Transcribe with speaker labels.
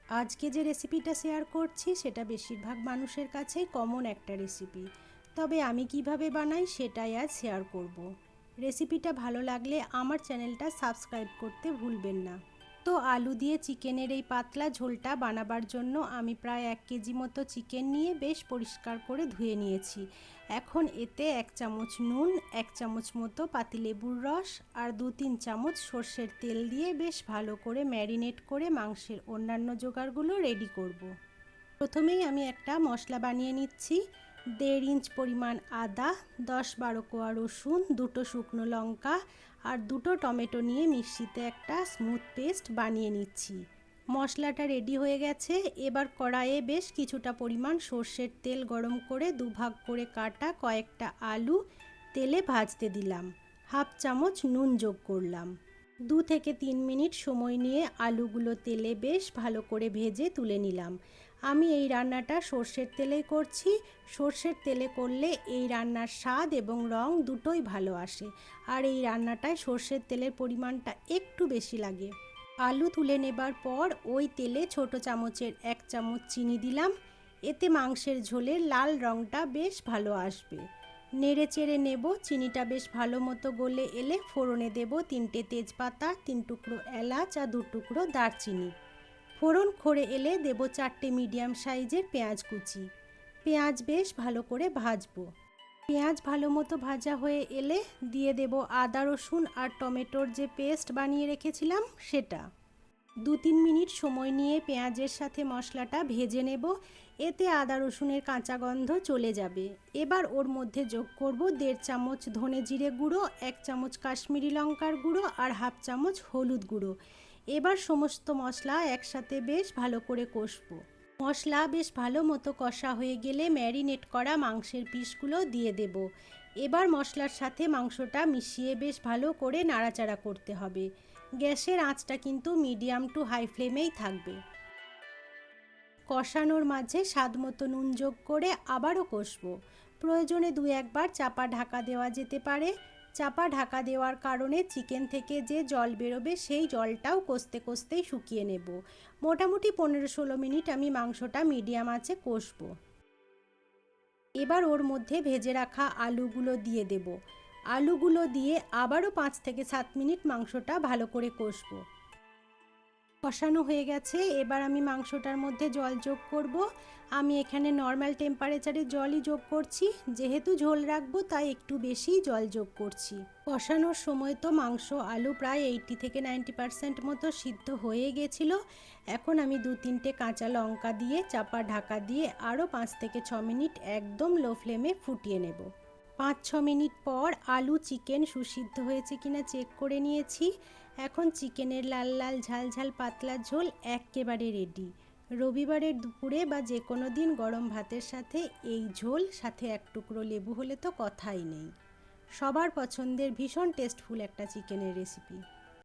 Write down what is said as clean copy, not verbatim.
Speaker 1: আজকে যে রেসিপিটা শেয়ার করছি সেটা বেশিরভাগ মানুষের কাছেই কমন একটা রেসিপি, তবে আমি কিভাবে বানাই সেটাই আজ শেয়ার করব। রেসিপিটা ভালো লাগলে আমার চ্যানেলটা সাবস্ক্রাইব করতে ভুলবেন না। তো আলু দিয়ে চিকেনের এই পাতলা ঝোলটা বানাবার জন্য আমি প্রায় 1 কেজি মতো চিকেন নিয়ে বেশ পরিষ্কার করে ধুয়ে নিয়েছি। এখন এতে 1 চামচ নুন, 1 চামচ মতো পাতিলেবুর রস আর 2-3 চামচ সর্ষের তেল দিয়ে বেশ ভালো করে ম্যারিনেট করে মাংসের অন্যান্য জোগাড়গুলো রেডি করব। প্রথমেই আমি একটা মশলা বানিয়ে নিচ্ছি। 1.5 ইঞ্চ পরিমাণ আদা, 10-12 কোয়া রসুন, 2টো শুকনো লঙ্কা আর 2টো টমেটো নিয়ে মিক্সিতে একটা স্মুথ পেস্ট বানিয়ে নিচ্ছি। মশলাটা রেডি হয়ে গেছে। এবার কড়াইয়ে বেশ কিছুটা পরিমাণ সর্ষের তেল গরম করে দুভাগ করে কাটা কয়েকটা আলু তেলে ভাজতে দিলাম। 1/2 চামচ নুন যোগ করলাম। 2 থেকে 3 মিনিট সময় নিয়ে আলুগুলো তেলে বেশ ভালো করে ভেজে তুলে নিলাম। আমি এই রান্নাটা সর্ষের তেলেই করছি। সর্ষের তেলে করলে এই রান্নার স্বাদ এবং রং দুটোই ভালো আসে, আর এই রান্নাটায় সর্ষের তেলের পরিমাণটা একটু বেশি লাগে। আলু তুলে নেবার পর ওই তেলে ছোট চামচের 1 চামচ চিনি দিলাম। এতে মাংসের ঝোলের লাল রংটা বেশ ভালো আসবে। নেড়ে চেড়ে নেব। চিনিটা বেশ ভালো মতো গলে এলে ফোড়নে দেব 3টে তেজপাতা, 3 টুকরো এলাচ আর 2 টুকরো দারচিনি। ফোড়ন খড়ে এলে দেব 4টে মিডিয়াম সাইজের পেঁয়াজ কুচি। পেঁয়াজ বেশ ভালো করে ভাজবো। পেঁয়াজ ভালো মতো ভাজা হয়ে এলে দিয়ে দেব আদা রসুন আর টমেটোর যে পেস্ট বানিয়ে রেখেছিলাম সেটা। 2-3 মিনিট সময় নিয়ে পেঁয়াজের সাথে মশলাটা ভেজে নেব। এতে আদা রসুনের কাঁচা গন্ধ চলে যাবে। এবার ওর মধ্যে যোগ করব 1.5 চামচ ধনে জিরে গুঁড়ো, 1 চামচ কাশ্মীরি লঙ্কার গুঁড়ো আর 1/2 চামচ হলুদ গুঁড়ো। এবার সমস্ত মশলা একসাথে বেশ ভালো করে কষবো। মশলা বেশ ভালো মতো কষা হয়ে গেলে ম্যারিনেট করা মাংসের পিসগুলো দিয়ে দেব। এবার মশলার সাথে মাংসটা মিশিয়ে বেশ ভালো করে নাড়াচাড়া করতে হবে। গ্যাসের আঁচটা কিন্তু মিডিয়াম টু হাই ফ্লেমেই থাকবে। কষানোর মাঝে স্বাদ মতো নুন যোগ করে আবারও কষবো। প্রয়োজনে 2-1 বার চাপা ঢাকা দেওয়া যেতে পারে। চাপা ঢাকা দেওয়ার কারণে চিকেন থেকে যে জল বেরোবে সেই জলটাও কষতে কষতেই শুকিয়ে নেব। মোটামুটি 15-16 মিনিট আমি মাংসটা মিডিয়াম আঁচে কষবো। এবার ওর মধ্যে ভেজে রাখা আলুগুলো দিয়ে দেব। আলুগুলো দিয়ে আবারও 5 থেকে 7 মিনিট মাংসটা ভালো করে কষবো। কষানো হয়ে গেছে। এবার আমি মাংসটার মধ্যে জল যোগ করব। আমি এখানে নর্মাল টেম্পারেচারে জলই যোগ করছি। যেহেতু ঝোল রাখবো তাই একটু বেশি জল যোগ করছি। কষানোর সময় তো মাংস আলু প্রায় 80 থেকে 90% মতো সিদ্ধ হয়ে গেছিলো। এখন আমি 2-3টে কাঁচা লঙ্কা দিয়ে চাপা ঢাকা দিয়ে আরও 5 থেকে 6 মিনিট একদম লো ফ্লেমে ফুটিয়ে নেব। 5-6 মিনিট পর আলু চিকেন সুসিদ্ধ হয়েছে কিনা চেক করে নিয়েছি। এখন চিকেনের লাল লাল ঝাল ঝাল পাতলা ঝোল একেবারে রেডি। রবিবারের দুপুরে বা যে কোনো দিন গরম ভাতের সাথে এই ঝোল, সাথে 1 টুকরো লেবু হলে তো কথাই নেই। সবার পছন্দের ভীষণ টেস্টফুল একটা চিকেনের রেসিপি।